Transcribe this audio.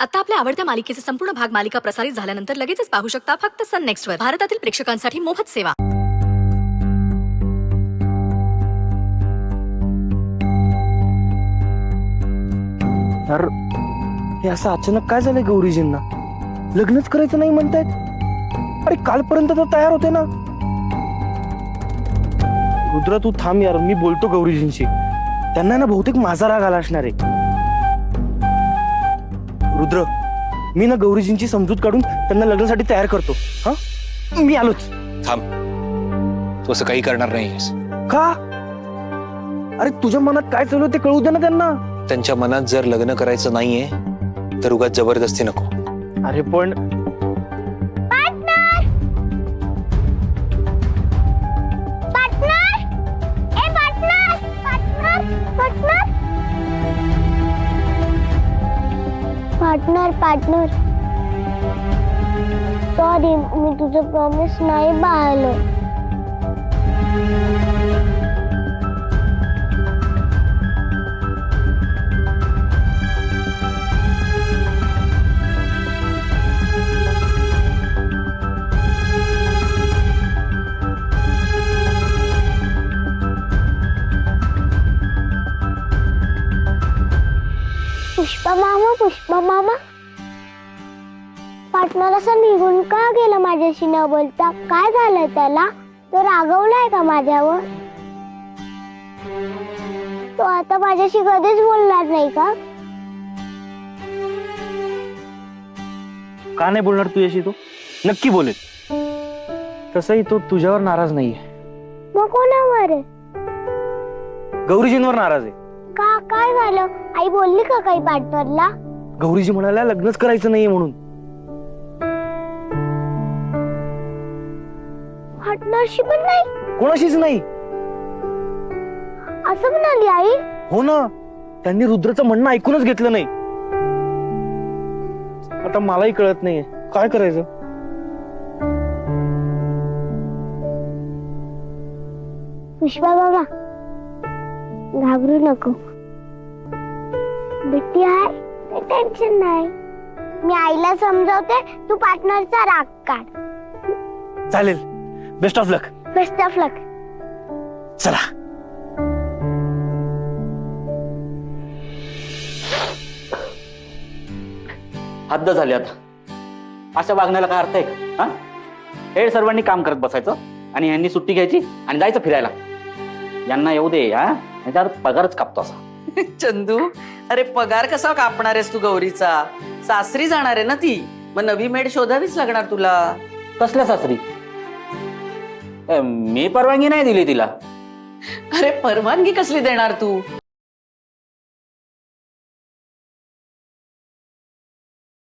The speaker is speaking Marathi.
आता आपल्या आवडत्या मालिकेचे संपूर्ण भाग मालिका प्रसारित झाल्यानंतर लगेचच पाहू शकता फक्त सन नेक्स्ट वर. भारतातील प्रेक्षकांसाठी मोफत सेवा. यार हे असं अचानक काय झालंय गौरीजींना? लग्नच करायचं नाही म्हणतायत. अरे कालपर्यंत तर तयार होते ना. रुद्र तू थांब यार, मी बोलतो गौरीजींशी. त्यांना ना बहुतेक माझा राग आला असणार आहे. रुद्र मी ना गौरीजींची समजूत काढून त्यांना लग्नासाठी तयार करतो. हा मी आलोच. थांब, तू असं काही करणार नाहीस. का? अरे तुझ्या मनात काय चालू आहे ते कळू दे ना त्यांना. त्यांच्या मनात जर लग्न करायचं नाहीये तर उगाच जबरदस्ती नको. अरे पण पार्टनर सॉरी, मी तुझं प्रॉमिस नाही पाळलं. पुष्पा मामा पार्टनर असं निघून का गेला माझ्याशी न बोलता? काय झालंय त्याला? तो रागवलाय का माझ्यावर? तो आता माझ्याशी कधीच बोलणार नाही का? का नाही बोलणार तुझ्याशी? तो नक्की बोलेल. तसंही तो तुझ्यावर नाराज नाहीये. मग कोणावर आहे? गौरीजींवर नाराज आहे. का? काय झालं? आई बोलली का काही पार्टनरला? गौरीजी म्हणाल्या लग्नच करायचं नाहीये म्हणून. पार्टनरशी पण नाही? कोणाशीच नाही. असं म्हणाली आई? हो ना, त्यांनी रुद्रचं म्हणणं ऐकूनच घेतलं नाही. आता मलाही कळत नाहीये काय करायचं. पुष्पा बाबा घाबरू नको. भीती आहे, टेन्शन नाही. मी आईला समजावते, तू पार्टनरचा राग काढ. चालेल. Best of luck. Best of luck. चला. हद्द झाली आता. अशा वागण्याला काय अर्थ आहे का? हेड सर्वांनी काम करत बसायचं आणि यांनी सुट्टी घ्यायची आणि जायचं फिरायला. यांना येऊ दे. त्याच्यावर पगारच कापतो असा. चंदू, अरे पगार कसा कापणार आहेस तू गौरीचा? सासरी जाणार आहे ना ती, मग नवी मेड शोधावीच लागणार तुला. कसल्या सासरी? मी परवानगी नाही दिली तिला. अरे परवानगी कसली देणार तू?